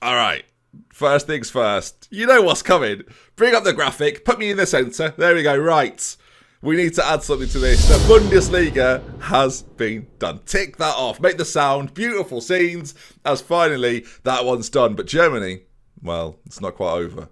All right. First things first. You know what's coming. Bring up the graphic. Put me in the center. There we go. Right. We need to add something to this. The Bundesliga has been done. Tick that off. Make the sound. Beautiful scenes. As finally, that one's done. But Germany, well, it's not quite over.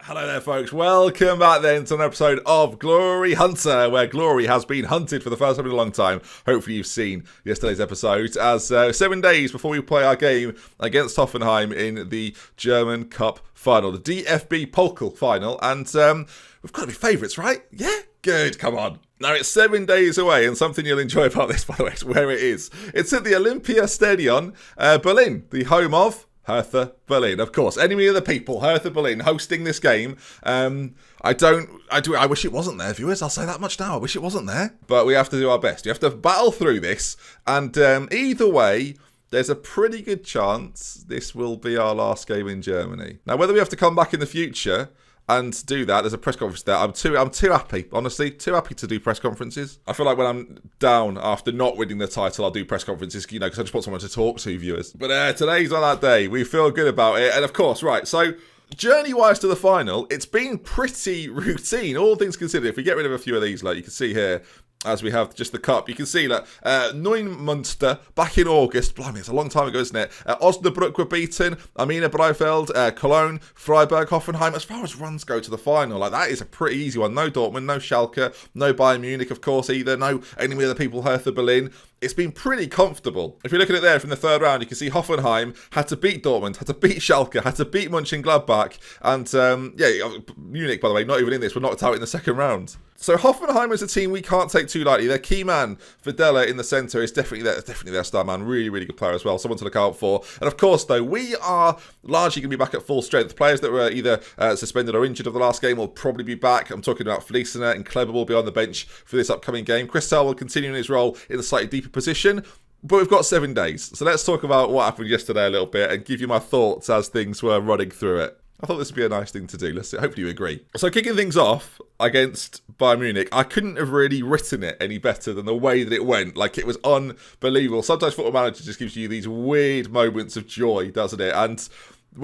Hello there, folks. Welcome back then to an episode of Glory Hunter, where glory has been hunted for the first time in a long time. Hopefully you've seen yesterday's episode, as 7 days before we play our game against Hoffenheim in the German Cup final, the DFB Pokal final, and we've got to be favourites, right? Yeah? Good, come on. Now, it's 7 days away, and something you'll enjoy about this, by the way, is where it is. It's at the Olympia Stadion, Berlin, the home of Hertha Berlin, of course, enemy of the people. Hertha Berlin hosting this game. I wish it wasn't there, viewers. I'll say that much now. I wish it wasn't there, but we have to do our best. You have to battle through this, and either way, there's a pretty good chance this will be our last game in Germany. Now, whether we have to come back in the future and do that, there's a press conference there. I'm too happy, honestly, too happy to do press conferences. I feel like when I'm down after not winning the title, I'll do press conferences, you know, because I just want someone to talk to, viewers. But today's not that day. We feel good about it, and of course, right, so journey-wise to the final, it's been pretty routine, all things considered. If we get rid of a few of these, like you can see here, as we have just the cup, you can see that Neumünster back in August, blimey, it's a long time ago, isn't it? Osnabrück were beaten, Arminia Bielefeld, Cologne, Freiburg, Hoffenheim. As far as runs go to the final, like that is a pretty easy one. No Dortmund, no Schalke, no Bayern Munich, of course, either. No enemy of the people, Hertha Berlin. It's been pretty comfortable. If you look at it there from the third round, you can see Hoffenheim had to beat Dortmund, had to beat Schalke, had to beat Mönchengladbach, and Munich, by the way, not even in this, were knocked out in the second round. So Hoffenheim is a team we can't take too lightly. Their key man, Videla, in the centre is definitely their star man. Really, really good player as well. Someone to look out for. And of course, though, we are largely going to be back at full strength. Players that were either suspended or injured of the last game will probably be back. I'm talking about Fliesener and Kleber will be on the bench for this upcoming game. Christel will continue in his role in a slightly deeper position. But we've got 7 days. So let's talk about what happened yesterday a little bit and give you my thoughts as things were running through it. I thought this would be a nice thing to do. Let's see. Hopefully you agree. So kicking things off against Bayern Munich, I couldn't have really written it any better than the way that it went. Like, it was unbelievable. Sometimes Football Manager just gives you these weird moments of joy, doesn't it? And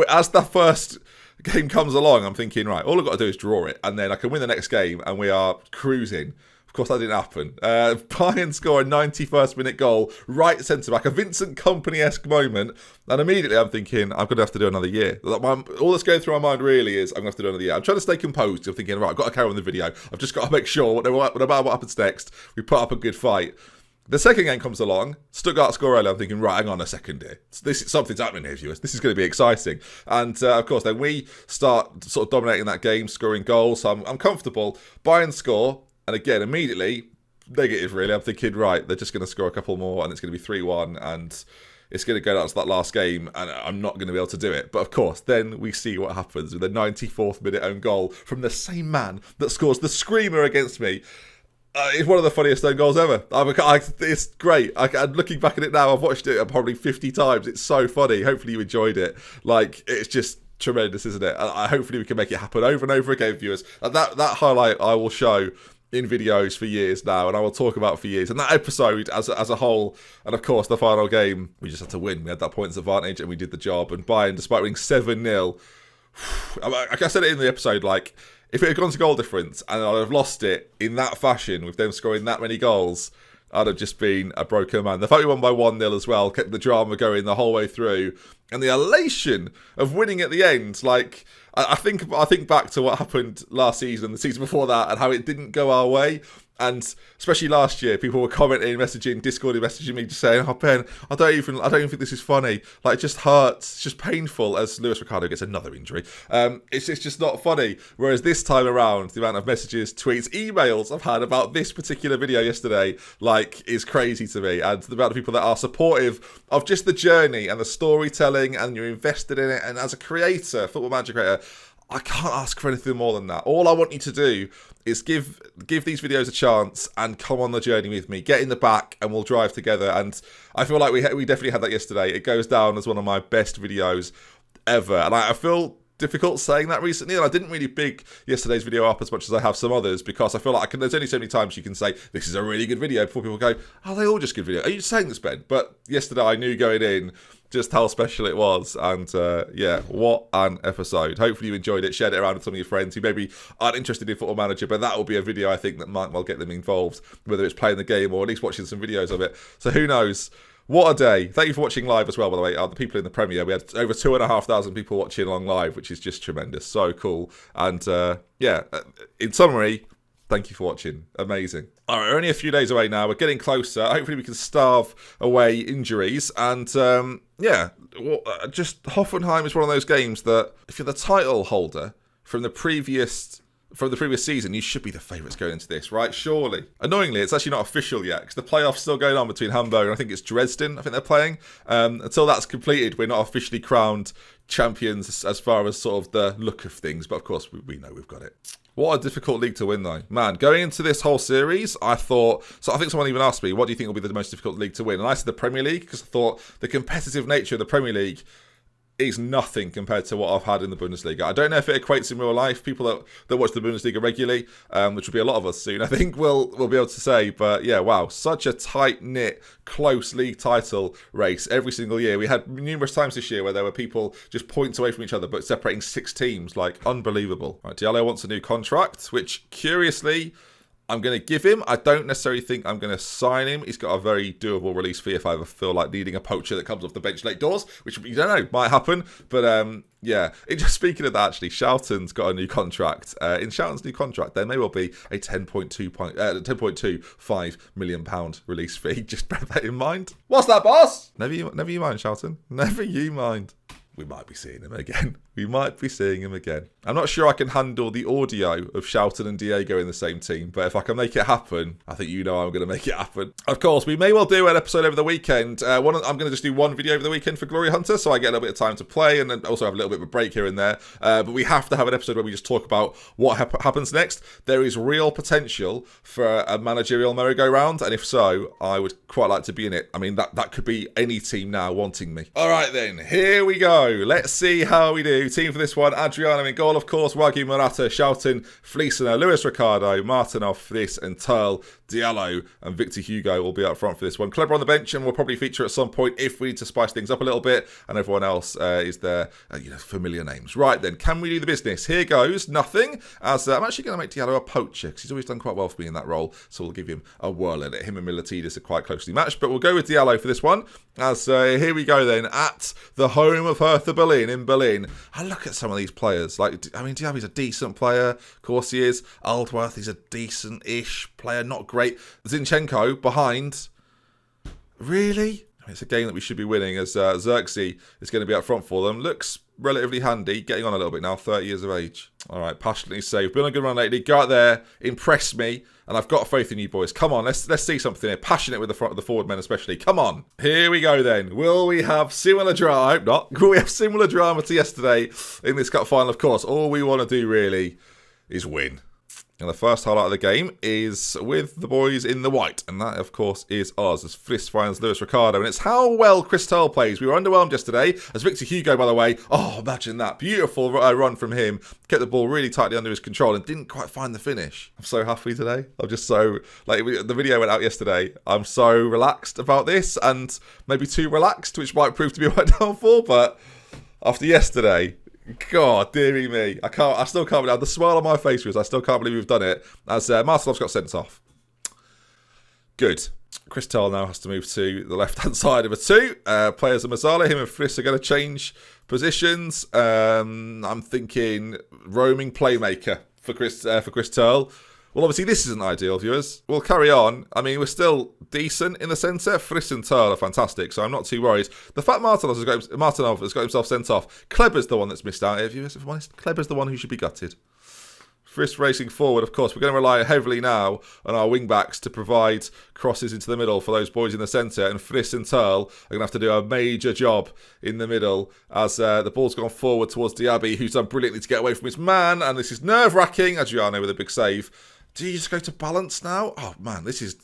as the first game comes along, I'm thinking, right, all I've got to do is draw it, and then I can win the next game, and we are cruising. Of course, that didn't happen. Bayern score a 91st minute goal, right centre-back, a Vincent Kompany-esque moment. And immediately I'm thinking, I'm going to have to do another year. All that's going through my mind really is, I'm going to have to do another year. I'm trying to stay composed. I'm thinking, right, I've got to carry on the video. I've just got to make sure, no matter what happens next, we put up a good fight. The second game comes along, Stuttgart score early. I'm thinking, right, hang on a second here. Something's happening here, viewers. This is going to be exciting. And of course, then we start sort of dominating that game, scoring goals. So I'm comfortable. Bayern score. And again, immediately, negative really. I'm thinking, right, they're just going to score a couple more and it's going to be 3-1 and it's going to go down to that last game and I'm not going to be able to do it. But of course, then we see what happens with the 94th minute own goal from the same man that scores the screamer against me. It's one of the funniest own goals ever. It's great. I'm looking back at it now. I've watched it probably 50 times. It's so funny. Hopefully you enjoyed it. Like, it's just tremendous, isn't it? Hopefully we can make it happen over and over again, viewers. And that highlight I will show in videos for years now, and I will talk about for years. And that episode as a whole, and of course the final game, we just had to win. We had that points advantage and we did the job. And Bayern, despite winning 7-0, like I said it in the episode, like, if it had gone to goal difference and I'd have lost it in that fashion with them scoring that many goals, I'd have just been a broken man. The fact we won by 1-0 as well kept the drama going the whole way through. And the elation of winning at the end, like, I think back to what happened last season, the season before that, and how it didn't go our way. And especially last year, people were commenting, messaging, Discording, messaging me, just saying, "Oh Ben, I don't even think this is funny. Like, it just hurts. It's just painful." As Luis Ricardo gets another injury, it's just not funny. Whereas this time around, the amount of messages, tweets, emails I've had about this particular video yesterday, like, is crazy to me. And the amount of people that are supportive of just the journey and the storytelling, and you're invested in it. And as a creator, Football Manager creator, I can't ask for anything more than that. All I want you to do is give these videos a chance and come on the journey with me. Get in the back and we'll drive together. And I feel like we definitely had that yesterday. It goes down as one of my best videos ever. And I feel difficult saying that recently, and I didn't really big yesterday's video up as much as I have some others, because I feel like there's only so many times you can say this is a really good video before people go, are they all just good videos? Are you saying this, Ben? But yesterday I knew going in just how special it was, and yeah, what an episode. Hopefully you enjoyed it, shared it around with some of your friends who maybe aren't interested in Football Manager, but that will be a video I think that might well get them involved, whether it's playing the game or at least watching some videos of it. So who knows? What a day. Thank you for watching live as well, by the way. The people in the premiere, we had over 2,500 people watching along live, which is just tremendous. So cool. And yeah, in summary, thank you for watching. Amazing. All right, we're only a few days away now. We're getting closer. Hopefully we can starve away injuries. And yeah, just Hoffenheim is one of those games that if you're the title holder from the previous season, you should be the favourites going into this, right? Surely. Annoyingly, it's actually not official yet, because the playoff's still going on between Hamburg and I think it's Dresden, I think they're playing. Until that's completed, we're not officially crowned champions as far as sort of the look of things, but of course we know we've got it. What a difficult league to win, though. Man, going into this whole series, I think someone even asked me, what do you think will be the most difficult league to win? And I said the Premier League, because I thought the competitive nature of the Premier League is nothing compared to what I've had in the Bundesliga. I don't know if it equates in real life. People that watch the Bundesliga regularly, which will be a lot of us soon, I think, will be able to say. But yeah, wow, such a tight-knit, close league title race every single year. We had numerous times this year where there were people just points away from each other, but separating 6 teams. Like, unbelievable. Right, Diallo wants a new contract, which, curiously, I'm going to give him. I don't necessarily think I'm going to sign him. He's got a very doable release fee if I ever feel like needing a poacher that comes off the bench late doors, which you don't know, might happen. But yeah, just speaking of that, actually, Shoughton's got a new contract. In Shoughton's new contract, there may well be a £10.25 million release fee. Just bear that in mind. What's that, boss? Never you mind, Shoughton. Never you mind. We might be seeing him again. I'm not sure I can handle the audio of Shoughton and Diego in the same team, but if I can make it happen, I think you know I'm going to make it happen. Of course, we may well do an episode over the weekend. I'm going to just do one video over the weekend for Glory Hunter, so I get a little bit of time to play and then also have a little bit of a break here and there. But we have to have an episode where we just talk about what happens next. There is real potential for a managerial merry-go-round, and if so, I would quite like to be in it. I mean, that could be any team now wanting me. All right then, here we go. Let's see how we do. Team for this one, Adriano in goal, of course, Wagi Morata, Shoughton, Fleesener, Luis Ricardo, Martinov, Fliss and Turl, Diallo and Victor Hugo will be up front for this one. Clever on the bench and will probably feature at some point if we need to spice things up a little bit, and everyone else is there, familiar names. Right then, can we do the business? Here goes nothing, as I'm actually going to make Diallo a poacher, because he's always done quite well for me in that role, so we'll give him a whirl in it. Him and Militidis are quite closely matched, but we'll go with Diallo for this one, as here we go then, at the home of Hertha Berlin in Berlin. I look at some of these players, Diaby's a decent player, of course he is. Aldworth, he's a decent-ish player, not great. Zinchenko behind. Really? It's a game that we should be winning, as Xerxes is going to be up front for them. Looks relatively handy, getting on a little bit now, 30 years of age. All right, passionately saved. Been on a good run lately. Go out there, impress me, and I've got faith in you boys. Come on, let's see something here. Passionate with the forward men especially. Come on. Here we go then. Will we have similar drama? I hope not. Will we have similar drama to yesterday in this cup final? Of course, all we want to do really is win. And the first highlight of the game is with the boys in the white. And that, of course, is ours as Fliss finds Luis Ricardo. And it's how well Chris Turl plays. We were underwhelmed yesterday. As Victor Hugo, by the way, imagine that. Beautiful run from him. Kept the ball really tightly under his control and didn't quite find the finish. I'm so happy today. I'm just so... the video went out yesterday. I'm so relaxed about this. And maybe too relaxed, which might prove to be my downfall. But after yesterday... God, dearie me. I still can't believe the smile on my face was. I still can't believe we've done it. As Marcelov's got sent off. Good. Chris Turl now has to move to the left-hand side of a 2. Players of Mazzala, him and Friss are going to change positions. I'm thinking roaming playmaker for Chris Turl. Well, obviously, this isn't ideal, viewers. We'll carry on. I mean, we're still decent in the centre. Friss and Turl are fantastic, so I'm not too worried. The fact Martinov has got himself sent off, Kleber's the one that's missed out here, viewers, if I'm honest. Kleber's the one who should be gutted. Friss racing forward, of course. We're going to rely heavily now on our wing-backs to provide crosses into the middle for those boys in the centre, and Friss and Turl are going to have to do a major job in the middle as the ball's gone forward towards Diaby, who's done brilliantly to get away from his man, and this is nerve-wracking. Adriano with a big save. Do you just go to balance now? Oh, man, this is...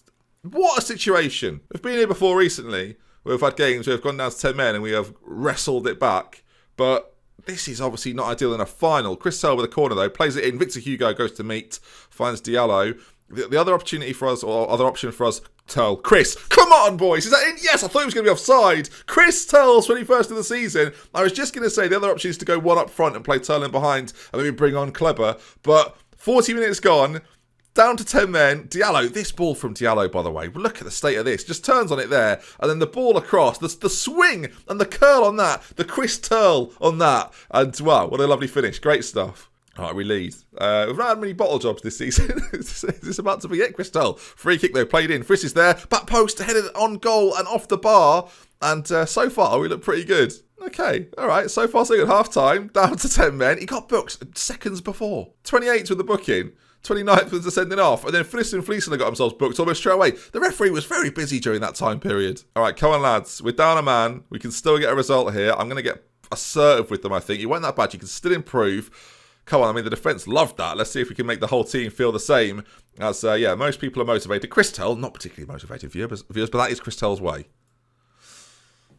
What a situation. We've been here before recently. We've had games where we've gone down to 10 men and we have wrestled it back. But This is obviously not ideal in a final. Chris Tell with a corner, though, plays it in. Victor Hugo goes to meet, finds Diallo. The other opportunity for us, or other option for us, Tell. Chris, come on, boys. Is that in? Yes, I thought he was going to be offside. Chris Tell's 21st of the season. I was just going to say the other option is to go one up front and play Tell in behind and maybe bring on Kleber. But 40 minutes gone. Down to 10 men. Diallo, this ball from Diallo, by the way, look at the state of this. Just turns on it there, and then the ball across, the swing and the curl on that, the Chris Turl on that. And wow, what a lovely finish. Great stuff. All right, we lead. We've not had many bottle jobs this season. Is this about to be it, Chris Turl? Free kick, though, played in. Friss is there. Back post, headed on goal and off the bar. And so far, we look pretty good. Okay, all right. So far, so good. Half time, down to 10 men. He got booked seconds before. 28th with the booking. 29th was the sending off, and then Friss and Fleeson got themselves booked almost straight away. The referee was very busy during that time period. All right, come on, lads. We're down a man. We can still get a result here. I'm going to get assertive with them, I think. You weren't that bad. You can still improve. Come on, I mean, the defence loved that. Let's see if we can make the whole team feel the same. As, yeah, most people are motivated. Chris Tell, not particularly motivated viewers, but that is Chris Tell's way.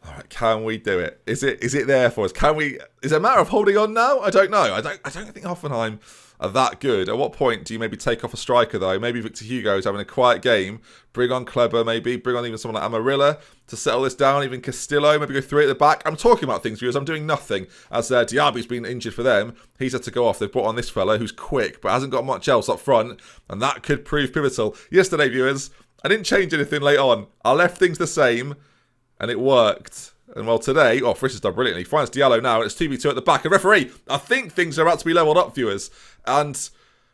All right, can we do it? Is it there for us? Can we? Is it a matter of holding on now? I don't know. I don't think Hoffenheim are that good. At what point do you maybe take off a striker, though? Maybe Victor Hugo is having a quiet game. Bring on Kleber, maybe. Bring on even someone like Amarilla to settle this down. Even Castillo, maybe go 3 at the back. I'm talking about things, viewers. I'm doing nothing. As Diaby's been injured for them. He's had to go off. They've brought on this fella who's quick, but hasn't got much else up front. And that could prove pivotal. Yesterday, viewers, I didn't change anything late on. I left things the same, and it worked. And well, today, Friss has done brilliantly. Finds Diallo now, and it's 2v2 at the back. A referee, I think things are about to be levelled up, viewers. And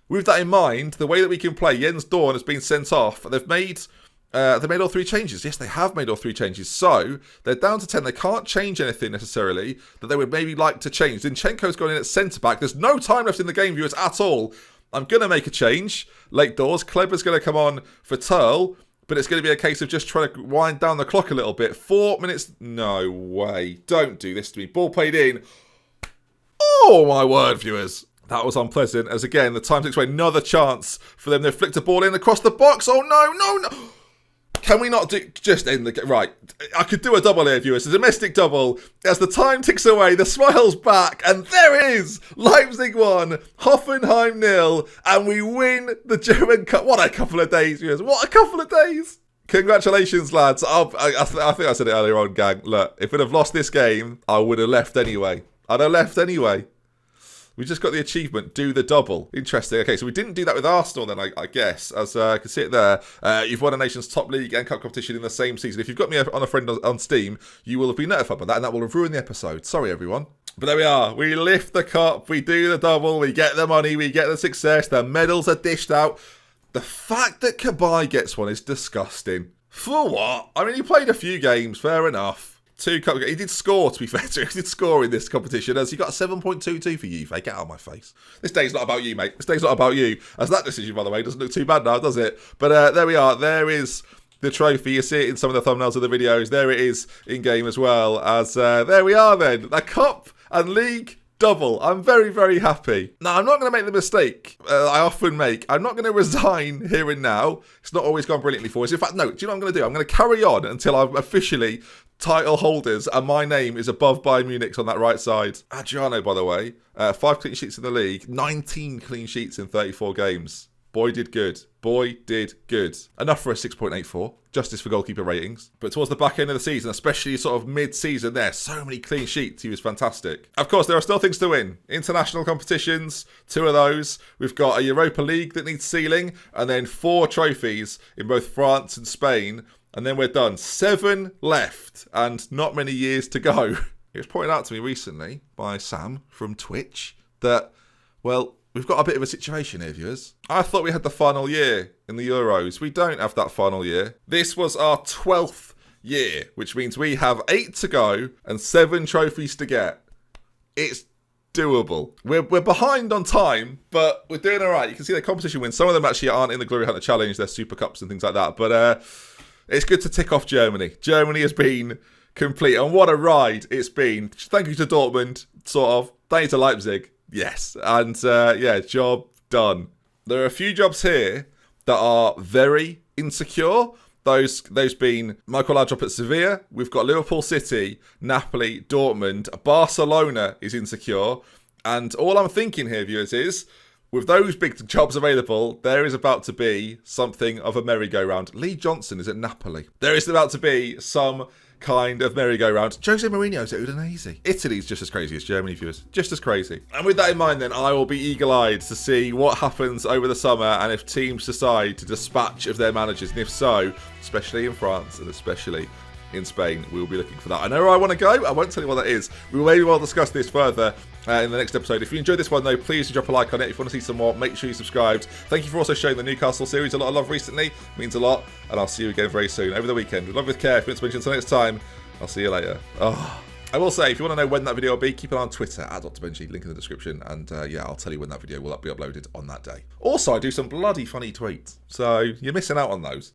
with that in mind, the way that we can play, Jens Dorn has been sent off. They've made all 3 changes. Yes, they have made all 3 changes. So they're down to 10. They can't change anything necessarily that they would maybe like to change. Zinchenko's gone in at centre-back. There's no time left in the game, viewers, at all. I'm going to make a change. Late doors. Kleber's going to come on for Turl. But it's going to be a case of just trying to wind down the clock a little bit. 4 minutes. No way. Don't do this to me. Ball played in. Oh, my word, viewers. That was unpleasant. As again, the time takes away another chance for them. They've flicked a ball in across the box. Oh, no. Can we not do... Just end the... Right. I could do a double here, viewers. A domestic double. As the time ticks away, the smile's back. And there it is. Leipzig 1. Hoffenheim 0. And we win the German Cup. What a couple of days, viewers. What a couple of days. Congratulations, lads. I think I said it earlier on, gang. Look, if we'd have lost this game, I would have left anyway. I'd have left anyway. We just got the achievement, do the double. Interesting. Okay, so we didn't do that with Arsenal then, I guess. As I can see it there. You've won a nation's top league and cup competition in the same season. If you've got me on a friend on Steam, you will have been notified by that, and that will have ruined the episode. Sorry, everyone. But there we are. We lift the cup, we do the double, we get the money, we get the success, the medals are dished out. The fact that Cabaye gets one is disgusting. For what? I mean, he played a few games, fair enough. 2 cup. He did score, to be fair to him. He did score in this competition as he got a 7.22 for Juve. Get out of my face. This day's not about you, mate. This day's not about you. As that decision, by the way, doesn't look too bad now, does it? But there we are. There is the trophy. You see it in some of the thumbnails of the videos. There it is in-game as well. As there we are then. The cup and league double. I'm very, very happy. Now, I'm not going to make the mistake I often make. I'm not going to resign here and now. It's not always gone brilliantly for us. In fact, no. Do you know what I'm going to do? I'm going to carry on until I'm officially title holders and my name is above Bayern Munich's on that right side. Adriano, by the way, 5 clean sheets in the league, 19 clean sheets in 34 games. Boy did good. Boy did good. Enough for a 6.84. Justice for goalkeeper ratings. But towards the back end of the season, especially sort of mid-season there, so many clean sheets. He was fantastic. Of course, there are still things to win. International competitions, 2 of those. We've got a Europa League that needs sealing. And then 4 trophies in both France and Spain. And then we're done. 7 left. And not many years to go. It was pointed out to me recently by Sam from Twitch that, well, we've got a bit of a situation here, viewers. I thought we had the final year in the Euros. We don't have that final year. This was our 12th year, which means we have 8 to go and 7 trophies to get. It's doable. We're behind on time, but we're doing all right. You can see the competition wins. Some of them actually aren't in the Glory Hunter Challenge. They're Super Cups and things like that. But it's good to tick off Germany. Germany has been complete. And what a ride it's been. Thank you to Dortmund, sort of. Thank you to Leipzig. Yes, and yeah, job done. There are a few jobs here that are very insecure, Those being Michael Laudrup at Sevilla. We've got Liverpool City, Napoli, Dortmund. Barcelona is insecure. And all I'm thinking here, viewers, is with those big jobs available, there is about to be something of a merry-go-round. Lee Johnson is at Napoli. There is about to be some kind of merry-go-round. Jose Mourinho's at Udinese. Italy's just as crazy as Germany, viewers. Just as crazy. And with that in mind, then, I will be eagle-eyed to see what happens over the summer and if teams decide to dispatch of their managers. And if so, especially in France and especially in Spain, we will be looking for that. I know where I want to go. I won't tell you what that is. We will maybe well discuss this further in the next episode. If you enjoyed this one, though, please drop a like on it. If you want to see some more, make sure you subscribed. Thank you for also showing the Newcastle series a lot of love recently. It means a lot. And I'll see you again very soon over the weekend. With love, with care. If you want to mention until next time, I'll see you later. I will say, if you want to know when that video will be, keep an eye on Twitter, at DoctorBenjy, link in the description, and yeah, I'll tell you when that video will be uploaded on that day. Also, I do some bloody funny tweets, so you're missing out on those.